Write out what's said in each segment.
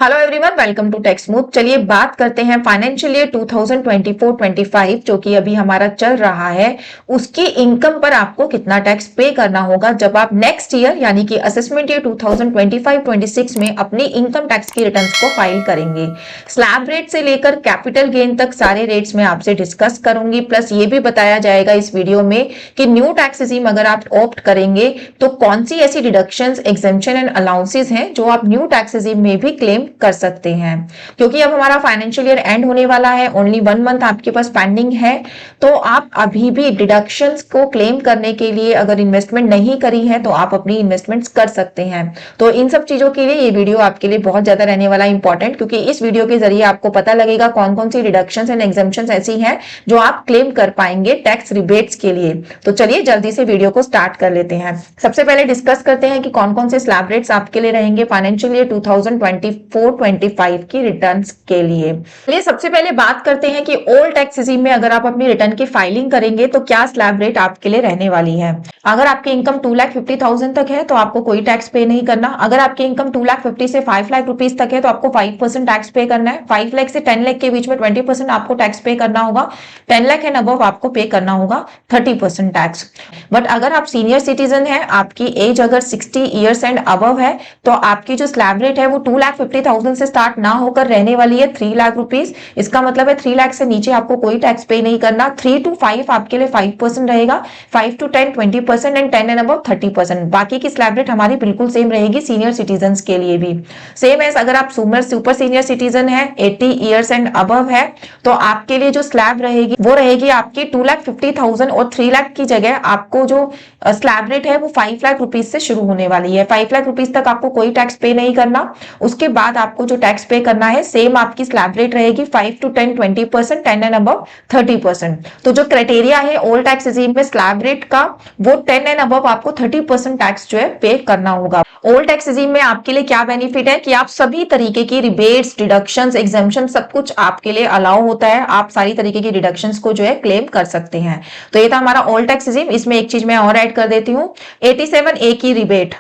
Hello everyone, welcome to tech smooth. चलिए बात करते हैं फाइनेंशियल ईयर 2024-25 जो कि अभी हमारा चल रहा है, उसकी इनकम पर आपको कितना टैक्स पे करना होगा जब आप नेक्स्ट ईयर यानी कि असेसमेंट ईयर 2025-26 में अपनी इनकम टैक्स की रिटर्न्स को फाइल करेंगे। स्लैब रेट से लेकर कैपिटल गेन तक सारे रेट्स में आपसे डिस्कस करूंगी। प्लस ये भी बताया जाएगा इस वीडियो में कि न्यू टैक्स रिजीम अगर आप ऑप्ट करेंगे तो कौन सी ऐसी डिडक्शंस, एग्जेम्पशन एंड अलाउंसेस हैं जो आप न्यू टैक्स रिजीम में भी क्लेम कर सकते हैं। क्योंकि अब हमारा फाइनेंशियल ईयर एंड होने वाला है, ओनली 1 मंथ आपके पास पेंडिंग है, तो आप अभी भी डिडक्शंस को क्लेम करने के लिए अगर इन्वेस्टमेंट नहीं करी है तो आप अपनी इन्वेस्टमेंट्स कर सकते हैं। तो इन सब चीजों के लिए ये वीडियो आपके लिए बहुत ज्यादा रहने वाला इंपॉर्टेंट, क्योंकि इस वीडियो के जरिए आपको पता लगेगा कौन कौन सी डिडक्शंस एंड एग्जेम्पशंस ऐसी हैं जो आप क्लेम कर पाएंगे टैक्स रिबेट्स के लिए। तो चलिए जल्दी से वीडियो को स्टार्ट कर लेते हैं। सबसे पहले डिस्कस करते हैं कि कौन कौन से स्लैब रेट्स आपके लिए रहेंगे फाइनेंशियल ईयर 2024-25 की रिटर्न्स के लिए। चलिए सबसे पहले बात करते हैं कि ओल्ड टैक्स रिजीम में अगर आप अपनी रिटर्न की फाइलिंग करेंगे तो क्या स्लैब रेट आपके लिए रहने वाली है। अगर आपकी इनकम 2,50,000 तक है तो आपको कोई टैक्स पे नहीं करना। अगर आपकी इनकम 2,50,000 से 5,00,000 रुपीज तक है तो आपको 5% टैक्स पे करना है। 5,00,000 से 10,00,000 के बीच में 20% आपको टैक्स पे करना होगा। 10,00,000 एंड अबव आपको पे करना होगा 30% टैक्स। बट अगर आप सीनियर सिटीजन है, आपकी एज अगर 60 ईयर्स एंड अबव है, तो आपकी जो स्लैब रेट है वो 2,50,000 से स्टार्ट ना होकर रहने वाली है 3,00,000 रुपीज। इसका मतलब है 3,00,000 से नीचे आपको कोई टैक्स पे नहीं करना। 3 to 5 आपके लिए 5% रहेगा, 5 to 10 20% एंड 10 एंड अबव 30%। बाकी की स्लैब रेट हमारी बिल्कुल सेम रहेगी सीनियर सिटीजन के लिए भी। सेम है अगर आप सुपर सीनियर सिटीजन है, 80 ईयर्स एंड अबव है, तो आपके लिए जो स्लैब रहेगी वो रहेगी आपकी 2,50,000 और 3,00,000 की जगह आपको जो स्लैब रेट है वो 5,00,000 रुपीज से शुरू होने वाली है। 5,00,000 रुपीज तक आपको कोई टैक्स पे नहीं करना। उसके बाद आपको जो टैक्स पे करना है सेम आपकी स्लैब रेट रहेगी 5 to 10 20%, 10 एंड अबव 30%। तो जो क्राइटेरिया है ओल्ड टैक्स रिजीम में स्लैब रेट का, वो 10 एंड अबव आपको 30% टैक्स जो है पे करना होगा। ओल्ड टैक्स रिजीम में आपके लिए क्या बेनिफिट है कि आप सभी तरीके की रिबेट्स, डिडक्शंस, एग्जेम्पशन सब कुछ आपके लिए अलाउ होता है। आप सारी तरीके की डिडक्शंस को जो है क्लेम कर सकते हैं। तो ये था हमारा ओल्ड टैक्स रिजीम। इसमें एक चीज मैं और ऐड कर देती हूँ, 87A की रिबेट।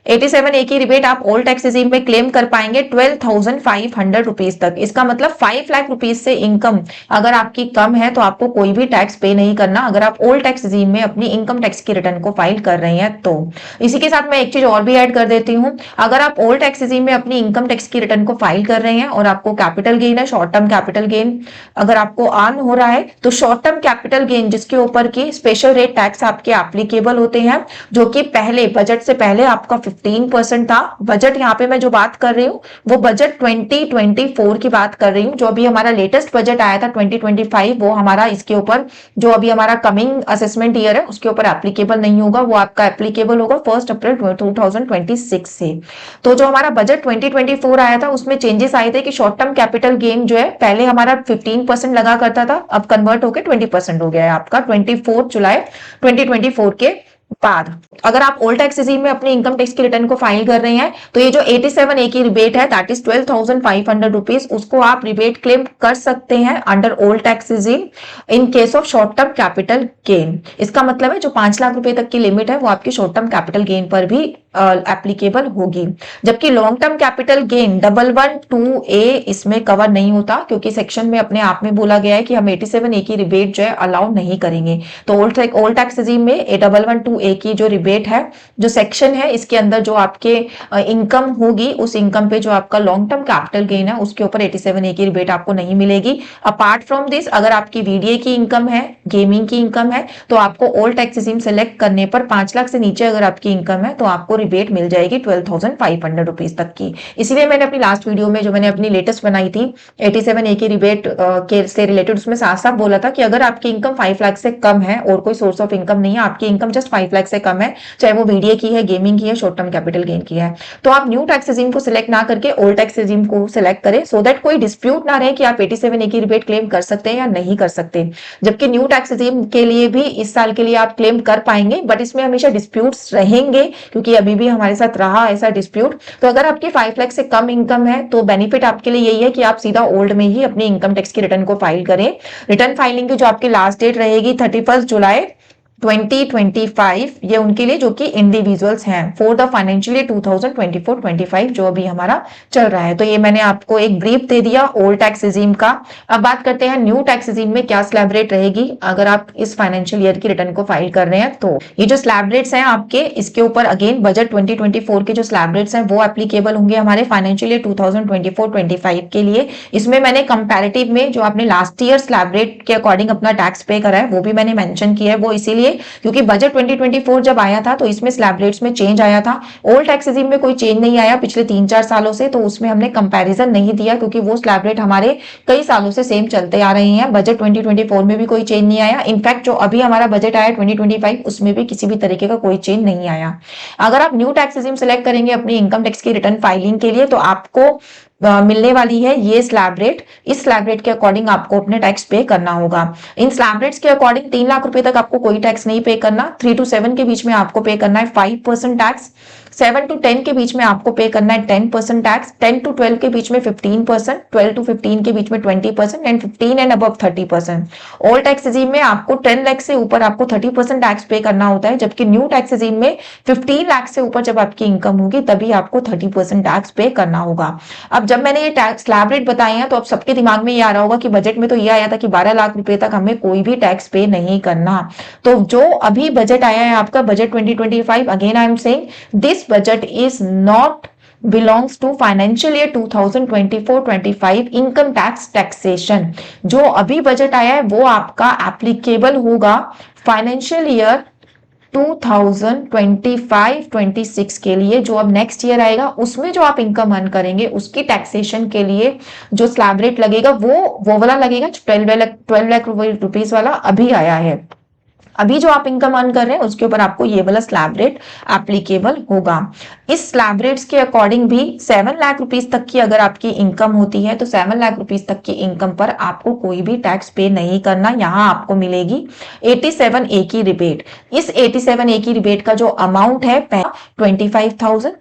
87A की रिबेट आप ओल्ड टैक्स रिजीम में क्लेम कर पाएंगे 12,500 रुपीज तक। इसका मतलब 5,00,000 रुपीज से इनकम अगर आपकी कम है तो आपको कोई भी टैक्स पे नहीं करना, अगर आप ओल्ड टैक्स रिजीम में अपनी इनकम टैक्स की रिटर्न को फाइल कर रहे हैं तो। इसी के साथ मैं एक चीज और भी ऐड कर देती हूँ, अगर आप ओल्ड टैक्स रिजीम में अपनी इनकम टैक्स की रिटर्न को फाइल कर रहे हैं और आपको कैपिटल गेन है, शॉर्ट टर्म कैपिटल गेन अगर आपको अर्न हो रहा है, तो शॉर्ट टर्म कैपिटल गेन जिसके ऊपर की स्पेशल रेट टैक्स आपके एप्लीकेबल होते हैं, जो कि पहले बजट से पहले आपका 15% था। बजट यहाँ पे मैं जो बात कर रही हूँ वो बजट 2024 की बात कर रही हूँ। जो अभी हमारा लेटेस्ट बजट आया था 2025, वो हमारा इसके ऊपर जो अभी हमारा कमिंग असेसमेंट ईयर है उसके ऊपर एप्लीकेबल नहीं होगा। वो आपका एप्लीकेबल होगा 1 अप्रैल 2026 से। तो जो हमारा बजट 2024 आया था उसमें चेंजेस आए थे कि शॉर्ट टर्म कैपिटल गेन जो है पहले हमारा 15% लगा करता था, अब कन्वर्ट होकर 20% हो गया है आपका 24 जुलाई 2024 के बाद। अगर आप ओल्ड टैक्स रिजीम में अपनी इनकम टैक्स की रिटर्न को फाइल कर रहे हैं तो ये जो 87A की रिबेट है दैट इज 12,500 रुपीज, उसको आप रिबेट क्लेम कर सकते हैं under old tax regime in case of short term capital gain. इसका मतलब है जो 5,00,000 रुपए तक की लिमिट है वो आपकी शॉर्ट टर्म कैपिटल गेन पर भी एप्लीकेबल होगी। जबकि long term capital gain 112A इसमें कवर नहीं होता, क्योंकि सेक्शन में अपने आप में बोला गया है कि हम 87A की रिबेट जो है अलाउ नहीं करेंगे। तो ओल्ड टैक्स रिजीम में 112A की जो रिबेट है, जो सेक्शन है, इसके अंदर जो आपके इनकम होगी उस इनकम पे जो आपका लॉन्ग टर्म कैपिटल गेन है उसके ऊपर 87A की रिबेट आपको नहीं मिलेगी। अपार्ट फ्रॉम दिस अगर आपकी VDA की इनकम है, गेमिंग की इनकम है, तो आपको ओल्ड टैक्स रिजीम सेलेक्ट करने पर 5,00,000 से नीचे अगर आपकी इनकम है तो आपको रिबेट मिल जाएगी 12,500 रुपीज तक की। इसीलिए मैंने अपनी लास्ट वीडियो में जो मैंने अपनी लेटेस्ट बनाई थी 87A की रिबेट के से रिलेटेड, उसमें साफ साफ बोला था कि अगर आपकी इनकम 5,00,000 से कम है और कोई सोर्स ऑफ इनकम नहीं है, आपकी इनकम जस्ट 5,00,000 से कम है, चाहे वो VDA की है, गेमिंग की है, शॉर्ट टर्म कैपिटल गेन की है, तो आप न्यू टैक्स रिजीम को सिलेक्ट ना करके ओल्ड टैक्स रिजीम को सिलेक्ट करें, सो दैट कोई डिस्प्यूट ना रहे कि आप 87A की रिबेट क्लेम कर सकते हैं या नहीं कर सकते। जबकि न्यू टैक्स रिजीम के लिए भी इस साल के लिए आप क्लेम कर पाएंगे, बट इसमें हमेशा डिस्प्यूट्स रहेंगे, क्योंकि अभी भी हमारे साथ रहा ऐसा डिस्प्यूट। तो अगर आपकी 5,00,000 से कम इनकम है तो बेनिफिट आपके लिए यही है कि आप सीधा ओल्ड में ही अपनी इनकम टैक्स की रिटर्न को फाइल करें। रिटर्न फाइलिंग की जो आपकी लास्ट डेट रहेगी 31 जुलाई 2025 ये उनके लिए जो कि इंडिविजुअल्स हैं फॉर द फाइनेंशियल ईयर 2024-25 जो अभी हमारा चल रहा है। तो ये मैंने आपको एक ब्रीफ दे दिया ओल्ड टैक्स रिजीम का। अब बात करते हैं न्यू टैक्स रिजीम में क्या स्लैब रेट रहेगी अगर आप इस फाइनेंशियल ईयर की रिटर्न को फाइल कर रहे हैं। तो ये जो स्लैब रेट्स हैं आपके, इसके ऊपर अगेन बजट 2024 के जो स्लैब रेट्स हैं वो एप्लीकेबल होंगे हमारे फाइनेंशियल ईयर 2024-25 के लिए। इसमें मैंने कंपैरेटिव में जो आपने लास्ट ईयर स्लैब रेट के अकॉर्डिंग अपना टैक्स पे करा है वो भी मैंने मेंशन किया है। वो इसीलिए क्योंकि बजट 2024 जब आया था तो इसमें स्लैब रेट्स में चेंज आया था। ओल्ड टैक्स रिजीम में कोई चेंज नहीं आया पिछले 3-4 सालों से, तो उसमें हमने कंपैरिजन नहीं दिया क्योंकि वो स्लैब रेट हमारे कई सालों से सेम चलते आ रहे हैं। बजट 2024 में भी कोई चेंज नहीं आया। इनफैक्ट जो अभी हमारा बजट आया 2025 उसमें भी किसी भी तरीके का कोई चेंज नहीं आया। अगर आप न्यू टैक्स रिजीम सेलेक्ट करेंगे अपनी इनकम टैक्स की रिटर्न फाइलिंग के लिए तो आपको मिलने वाली है ये स्लैब रेट। इस स्लैब रेट के अकॉर्डिंग आपको अपने टैक्स पे करना होगा। इन स्लैब रेट्स के अकॉर्डिंग 3 लाख रुपए तक आपको कोई टैक्स नहीं पे करना। 3 to 7 के बीच में आपको पे करना है 5% टैक्स। 7 to 10 के बीच में आपको पे करना है 10% टैक्स। 10 to 12 के बीच में 15%, 12 to 15 के बीच में 20% and 15 and above 30%। Old tax regime में आपको 10 लाख से ऊपर आपको 30% टैक्स पे करना होता है, जबकि न्यू टैक्स रिजीम में 15 लाख से ऊपर जब आपकी इनकम होगी तभी आपको 30% टैक्स पे करना होगा। अब जब मैंने ये टैक्स स्लैब रेट बताए हैं तो अब सबके दिमाग में ये आ रहा होगा कि बजट में तो ये आया था कि 12 लाख रुपए तक हमें कोई भी टैक्स पे नहीं करना। तो जो अभी बजट आया है आपका budget 2025, again I am saying this budget is not belongs to financial year 2024-25 income tax taxation. जो अभी बजट आया है वो आपका एप्लीकेबल होगा फाइनेंशियल ईयर 2025-26 के लिए। जो अब नेक्स्ट ईयर आएगा उसमें जो आप इनकम अर्न करेंगे उसकी टैक्सेशन के लिए जो स्लैब रेट लगेगा वो वाला लगेगा 12 लाख रुपीस वाला अभी आया है। अभी जो आप इनकम अर्न कर रहे हैं उसके ऊपर आपको ये वाला स्लैब रेट एप्लीकेबल होगा। इस स्लैब रेट्स के अकॉर्डिंग भी 7 लाख रुपीस तक की अगर आपकी इनकम होती है तो 7 लाख रुपीस तक की इनकम पर आपको कोई भी टैक्स पे नहीं करना। यहाँ आपको मिलेगी 87A की रिबेट। इस 87A की रिबेट का जो अमाउंट है 25,000।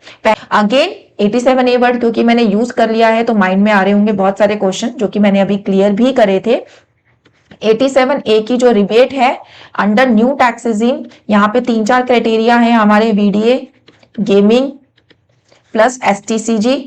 अगेन 87A वर्ड क्योंकि मैंने यूज कर लिया है तो माइंड में आ रहे होंगे बहुत सारे क्वेश्चन जो कि मैंने अभी क्लियर भी करे थे। 87A की जो रिबेट है अंडर न्यू टैक्स रिजीम, यहाँ पे 3-4 क्राइटेरिया है हमारे VDA, गेमिंग प्लस STCG,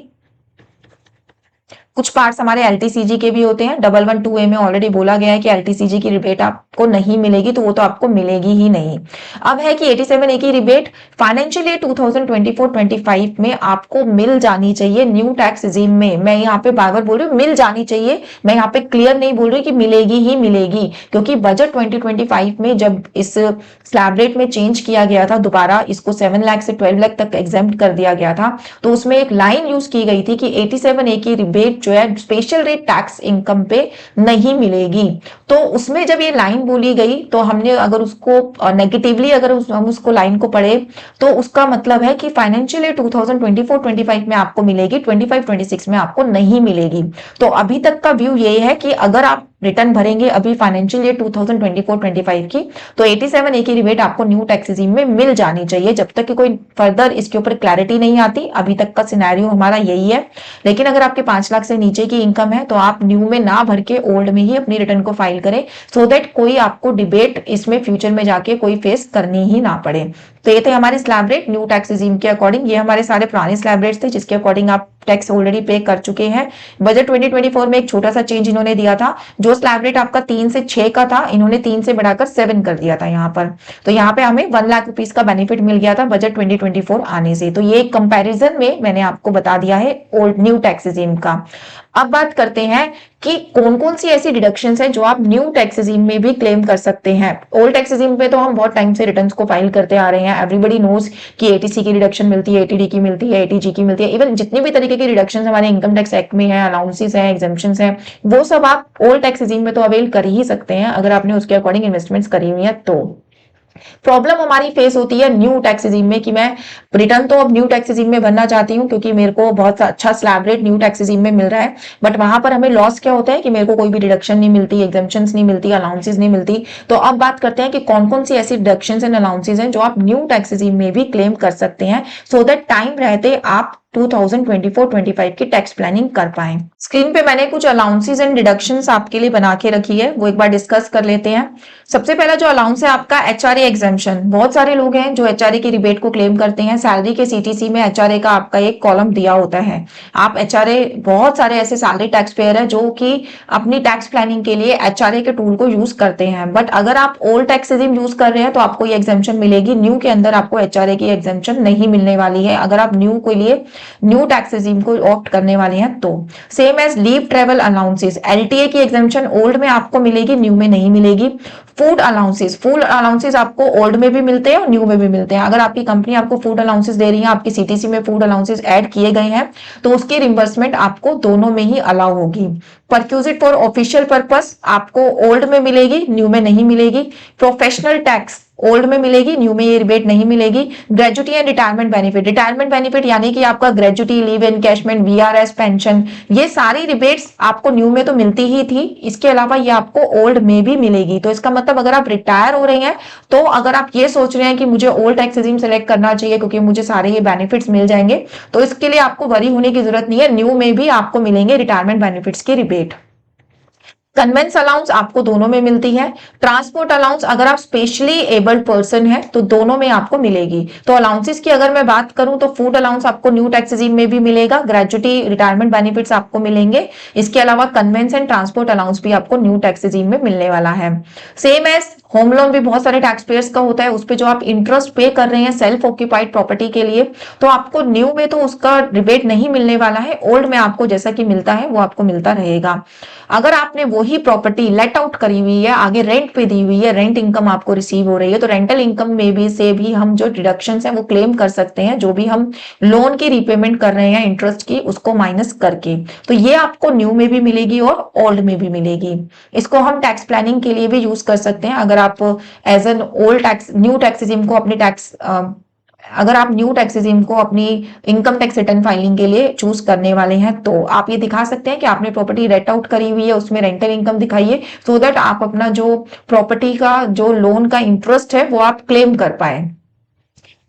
कुछ पार्ट्स हमारे LTCG के भी होते हैं। 112A में ऑलरेडी बोला गया है कि LTCG की रिबेट आपको नहीं मिलेगी, तो वो तो आपको मिलेगी ही नहीं। अब है कि 87A की रिबेट फाइनेंशियल ईयर 2024-25 में आपको मिल जानी चाहिए न्यू टैक्स रिजीम में। मैं यहाँ पे बार बार बोल रही हूँ मिल जानी चाहिए, मैं यहाँ पे क्लियर नहीं बोल रही कि मिलेगी ही मिलेगी, क्योंकि बजट 2025 में जब इस स्लैब रेट में चेंज किया गया था, दोबारा इसको 7 लाख से 12 लाख तक एग्जेम्प्ट कर दिया गया था, तो उसमें एक लाइन यूज की गई थी कि 87A की रिबेट जो है स्पेशल रेट टैक्स इनकम पे नहीं मिलेगी। तो उसमें जब ये लाइन बोली गई तो हमने अगर उसको नेगेटिवली अगर हम उसको लाइन को पढ़े तो उसका मतलब है कि फाइनेंशियल ईयर 2024-25 में आपको मिलेगी, 25-26 में आपको नहीं मिलेगी। तो अभी तक का व्यू ये है कि अगर आप रिटर्न भरेंगे अभी फाइनेंशियल ईयर 2024-25 की तो 87A की रिबेट आपको न्यू टैक्स रिजीम में मिल जानी चाहिए, जब तक कि कोई फर्दर इसके ऊपर क्लैरिटी नहीं आती। अभी तक का सिनेरियो हमारा यही है। लेकिन अगर आपके 5 लाख से नीचे की इनकम है तो आप न्यू में ना भर के ओल्ड में ही अपनी रिटर्न को फाइल करें, सो दैट कोई आपको डिबेट इसमें फ्यूचर में जाके कोई फेस करनी ही ना पड़े। तो ये थे हमारे slab rate new tax regime के अकॉर्डिंग। ये हमारे सारे पुराने स्लैब रेट्स थे जिसके अकॉर्डिंग आप टैक्स ऑलरेडी पे कर चुके हैं। बजट 2024 में एक छोटा सा चेंज इन्होंने दिया था, जो स्लैब रेट आपका 3 से 6 का था इन्होंने 3 से बढ़ाकर 7 कर दिया था यहाँ पर। तो यहाँ पे हमें 1 लाख रुपीस का बेनिफिट मिल गया था बजट 2024 आने से। तो ये एक कंपैरिजन में मैंने आपको बता दिया है ओल्ड न्यू टैक्स रिजीम का। अब बात करते हैं कि कौन कौन सी ऐसी डिडक्शंस हैं जो आप न्यू टैक्स रिजीम में भी क्लेम कर सकते हैं। ओल्ड टैक्स रिजीम पे तो हम बहुत टाइम से रिटर्न्स को फाइल करते आ रहे हैं। एवरीबॉडी नोज कि ATC की रिडक्शन मिलती है, ATD की मिलती है, ATG की मिलती है। इवन जितनी भी तरीके की रिडक्शन हमारे इनकम टैक्स एक्ट में है, अलाउंसेस है, एग्जेम्पशंस है, वो सब आप ओल्ड टैक्स रिजीम में तो अवेल कर ही सकते हैं अगर आपने उसके अकॉर्डिंग इन्वेस्टमेंट्स करी हुई है। तो प्रॉब्लम हमारी फेस होती है न्यू टैक्स रिजीम में कि मैं रिटर्न तो अब न्यू टैक्स रिजीम में भरना चाहती हूँ क्योंकि मेरे को बहुत अच्छा slab rate new tax regime में मिल रहा है, बट वहां पर हमें लॉस क्या होता है कि मेरे को कोई भी डिडक्शन नहीं मिलती, एग्जेम्पशंस नहीं मिलती, अलाउंसेस नहीं मिलती। तो अब बात करते हैं कि कौन कौन सी ऐसी डिडक्शंस एंड अलाउंसेस हैं जो आप न्यू टैक्स रिजीम में भी क्लेम कर सकते हैं, सो दैट टाइम रहते आप 2024-25 की टैक्स प्लानिंग कर पाए। स्क्रीन पे मैंने कुछ अलाउंसेस एंड डिडक्शंस आपके लिए बना के रखी है, वो एक बार डिस्कस कर लेते हैं। सबसे पहला जो अलाउंस है आपका एचआरए एग्जेम्पशन। बहुत सारे लोग हैं जो एचआरए की रिबेट को क्लेम करते हैं। सैलरी के सीटीसी में एचआरए का आपका एक कॉलम दिया होता है। आप एचआरए, बहुत सारे ऐसे सैलरी टैक्स पेयर है जो कि अपनी टैक्स प्लानिंग के लिए एचआरए के टूल को यूज करते हैं। बट अगर आप ओल्ड टैक्स रेजिम यूज कर रहे हैं तो आपको ये एग्जेम्पशन मिलेगी। न्यू के अंदर आपको एचआरए की एग्जेम्पशन नहीं मिलने वाली है अगर आप न्यू के लिए न्यू टैक्स रेजिम को ऑप्ट करने वाले हैं तो। Same as leave travel allowances, LTA की एग्जेम्पशन ओल्ड में आपको मिलेगी, न्यू में नहीं मिलेगी। फूड अलाउंसेस आपको ओल्ड में भी मिलते हैं और न्यू में भी मिलते हैं। अगर आपकी कंपनी आपको फूड अलाउंसेस दे रही है, आपकी सीटीसी में फूड अलाउंसेस ऐड किए गए हैं, तो उसकी रिम्बर्समेंट आपको दोनों में ही अलाउ होगी। परक्यूजिट फॉर ऑफिशियल पर्पस आपको ओल्ड में मिलेगी, न्यू में नहीं मिलेगी। प्रोफेशनल टैक्स ओल्ड में मिलेगी, न्यू में ये रिबेट नहीं मिलेगी। ग्रेजुटी एंड रिटायरमेंट बेनिफिट यानी कि आपका gratuity, leave encashment, VRS, pension, ये सारी रिबेट्स आपको न्यू में तो मिलती ही थी, इसके अलावा ये आपको ओल्ड में भी मिलेगी। तो इसका मतलब अगर आप रिटायर हो रहे हैं, तो अगर आप ये सोच रहे हैं कि मुझे ओल्ड टैक्स रेजिम सेलेक्ट करना चाहिए क्योंकि मुझे सारे ये बेनिफिट्स मिल जाएंगे, तो इसके लिए आपको वरी होने की जरूरत नहीं है। न्यू में भी आपको मिलेंगे रिटायरमेंट बेनिफिट्स की रिबेट। कन्वेंस अलाउंस आपको दोनों में मिलती है। ट्रांसपोर्ट अलाउंस अगर आप स्पेशली एबल्ड पर्सन है तो दोनों में आपको मिलेगी। तो अलाउंसेस की अगर मैं बात करूं तो फूड अलाउंस आपको न्यू टैक्स रेजिम में भी मिलेगा, ग्रेजुटी, रिटायरमेंट बेनिफिट्स आपको मिलेंगे। इसके अलावा कन्वेंस एंड ट्रांसपोर्ट अलाउंस भी आपको न्यू टैक्स रेजिम में मिलने वाला है। सेम एज होम लोन भी बहुत सारे टैक्स पेयर्स का होता है, उस पे जो आप इंटरेस्ट पे कर रहे हैं सेल्फ ऑक्यूपाइड प्रॉपर्टी के लिए, तो आपको न्यू में तो उसका रिबेट नहीं मिलने वाला है, ओल्ड में आपको जैसा कि मिलता है वो आपको मिलता रहेगा। अगर आपने वही प्रॉपर्टी लेट आउट करी हुई है, आगे रेंट पे दी हुई है, रेंट इनकम आपको रिसीव हो रही है, तो रेंटल इनकम में भी से भी हम जो डिडक्शंस हैं वो क्लेम कर सकते हैं, जो भी हम लोन की रीपेमेंट कर रहे हैं इंटरेस्ट की उसको माइनस करके। तो ये आपको न्यू में भी मिलेगी और ओल्ड में भी मिलेगी। इसको हम टैक्स प्लानिंग के लिए भी यूज कर सकते हैं। अगर आप as an old tax new tax regime को अपनी टैक्स अगर आप न्यू टैक्स रेजिम को अपनी इनकम टैक्स रिटर्न फाइलिंग के लिए चूज करने वाले हैं, तो आप ये दिखा सकते हैं कि आपने प्रॉपर्टी रेंट आउट करी हुई है, उसमें रेंटल इनकम दिखाइए, सो दैट आप अपना जो प्रॉपर्टी का जो लोन का इंटरेस्ट है वो आप क्लेम कर पाए।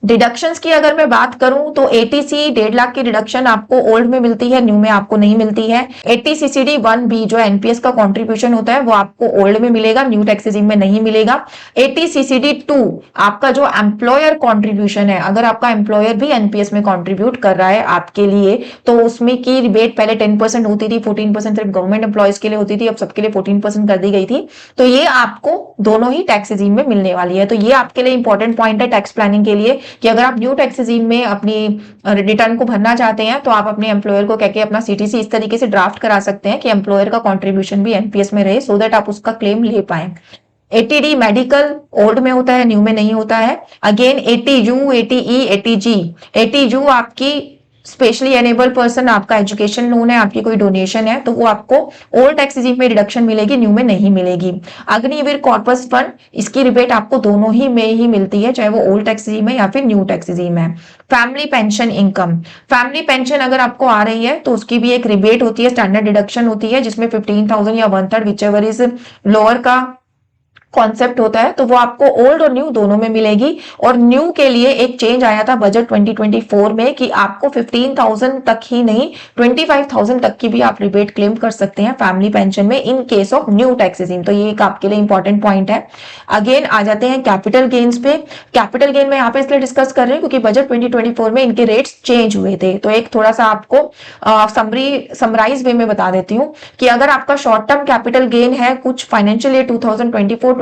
डिडक्शंस की अगर मैं बात करूं तो एटीसी 1.5 लाख की डिडक्शन आपको ओल्ड में मिलती है, न्यू में आपको नहीं मिलती है। एटीसीसीडी 1B जो एनपीएस का कंट्रीब्यूशन होता है वो आपको ओल्ड में मिलेगा, न्यू टैक्स रेजिम में नहीं मिलेगा। एटीसीसीडी 2 आपका जो एम्प्लॉयर कंट्रीब्यूशन है, अगर आपका एम्प्लॉयर भी एनपीएस में कंट्रीब्यूट कर रहा है आपके लिए, तो उसमें की रिबेट पहले 10% होती थी, 14% सिर्फ गवर्नमेंट एम्प्लॉयज के लिए होती थी, अब सबके लिए 14% कर दी गई थी। तो ये आपको दोनों ही टैक्स रेजिम में मिलने वाली है। तो ये आपके लिए इंपॉर्टेंट पॉइंट है टैक्स प्लानिंग के लिए कि अगर आप न्यू टैक्स रेजिम में अपनी रिटर्न को भरना चाहते हैं तो आप अपने एम्प्लॉयर को कह के अपना सीटीसी इस तरीके से ड्राफ्ट करा सकते हैं कि एम्प्लॉयर का कंट्रीब्यूशन भी एनपीएस में रहे, सो दैट आप उसका क्लेम ले पाए। एटीडी मेडिकल ओल्ड में होता है, न्यू में नहीं होता है। Again ATU, ATE, ATG. ATU आपकी स्पेशली एनेबल्ड पर्सन, आपका एजुकेशन लोन है, आपकी कोई डोनेशन है, तो वो आपको ओल्ड टैक्स रेजिम में रिडक्शन मिलेगी, न्यू में नहीं मिलेगी। अग्निवीर कॉर्पस फंड, इसकी रिबेट आपको दोनों ही में ही मिलती है, चाहे वो ओल्ड टैक्स रेजिम है या फिर न्यू टैक्स रेजिम है। Family pension income, family pension अगर आपको आ रही है तो उसकी भी एक रिबेट होती है, स्टैंडर्ड डिडक्शन होती है, जिसमें 15,000 या 1/3 विचएवर इज लोअर का कॉन्सेप्ट होता है, तो वो आपको ओल्ड और न्यू दोनों में मिलेगी। और न्यू के लिए एक चेंज आया था बजट 2024 में कि आपको 15,000 तक ही नहीं 25,000 तक की भी आप रिबेट क्लेम कर सकते हैं फैमिली पेंशन में in case of new tax regime. तो ये एक आपके लिए इंपॉर्टेंट पॉइंट है। अगेन आ जाते हैं कैपिटल गेन्स पे। कैपिटल गेन में यहाँ पे इसलिए डिस्कस कर रहे हैं क्योंकि बजट 2024 में इनके रेट्स चेंज हुए थे। तो एक थोड़ा सा आपको समराइज वे में बता देती हूँ कि अगर आपका शॉर्ट टर्म कैपिटल गेन है कुछ फाइनेंशियल ईयर 2024-25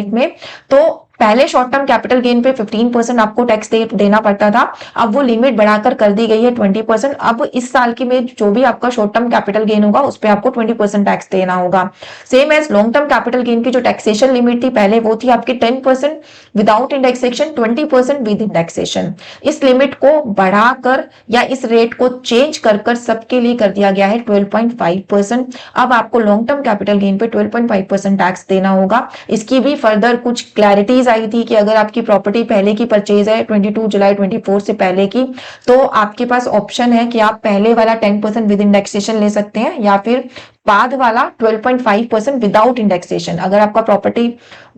में, तो पहले शॉर्ट टर्म कैपिटल गेन पे 15% आपको टैक्स देना पड़ता था, अब वो लिमिट बढ़ाकर कर दी गई है 20%। अब इस साल की में जो भी आपका शॉर्ट टर्म कैपिटल गेन होगा उस पे आपको 20% टैक्स देना होगा। Same as long term capital gain की जो टैक्सेशन लिमिट थी पहले, वो थी आपकी 10% विदाउट इंडेक्सेशन, 20% विद इंडेक्सेशन। इस लिमिट को बढ़ाकर या इस रेट को चेंज कर सबके लिए कर दिया गया है 12.5%। अब आपको लॉन्ग टर्म कैपिटल गेन पे 12.5% टैक्स देना होगा। इसकी भी फर्दर कुछ क्लैरिटीज आई थी कि अगर आपकी प्रॉपर्टी पहले की परचेज है 22 जुलाई 24 से पहले की, तो आपके पास ऑप्शन है कि आप पहले वाला 10% विद इंडेक्सेशन ले सकते हैं या फिर बाद वाला 12.5% विदाउट इंडेक्सेशन। अगर आपका प्रॉपर्टी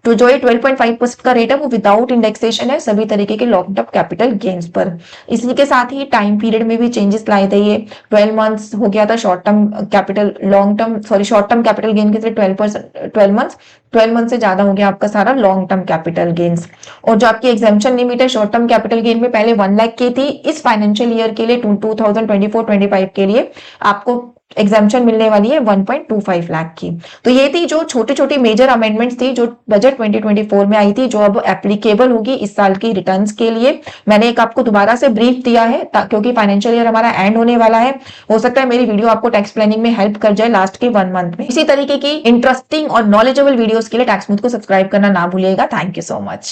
तो जो ये 12.5% का रेट है वो विदाउट इंडेक्सेशन है सभी तरीके के लॉन्ग टर्म कैपिटल गेन्स पर। इसी के साथ ही टाइम पीरियड में भी चेंजेस लाए थे। ये 12 मंथ्स हो गया था short term capital short term capital gain के लिए 12 मंथ से ज्यादा हो गया आपका सारा लॉन्ग टर्म कैपिटल गेन्स। और जो आपकी एग्जाम्पशन लिमिट है शॉर्ट टर्म कैपिटल गेन में पहले 1 लाख की थी, इस फाइनेंशियल ईयर के लिए 2024-25 के लिए आपको एग्जाम्पशन मिलने वाली है 1.25 लाख की। तो ये थी जो छोटी छोटी मेजर अमेंडमेंट्स थी जो बजट 2024 में आई थी, जो अब एप्लीकेबल होगी इस साल की रिटर्न्स के लिए। मैंने एक आपको दोबारा से ब्रीफ दिया है क्योंकि फाइनेंशियल ईयर हमारा एंड होने वाला है। हो सकता है मेरी वीडियो आपको टैक्स प्लानिंग में हेल्प कर जाए लास्ट के 1 मंथ में। इसी तरीके की इंटरेस्टिंग और नॉलेजेबल वीडियोस के लिए टैक्स स्मूथ को सब्सक्राइब करना ना भूलिएगा। Thank you so much.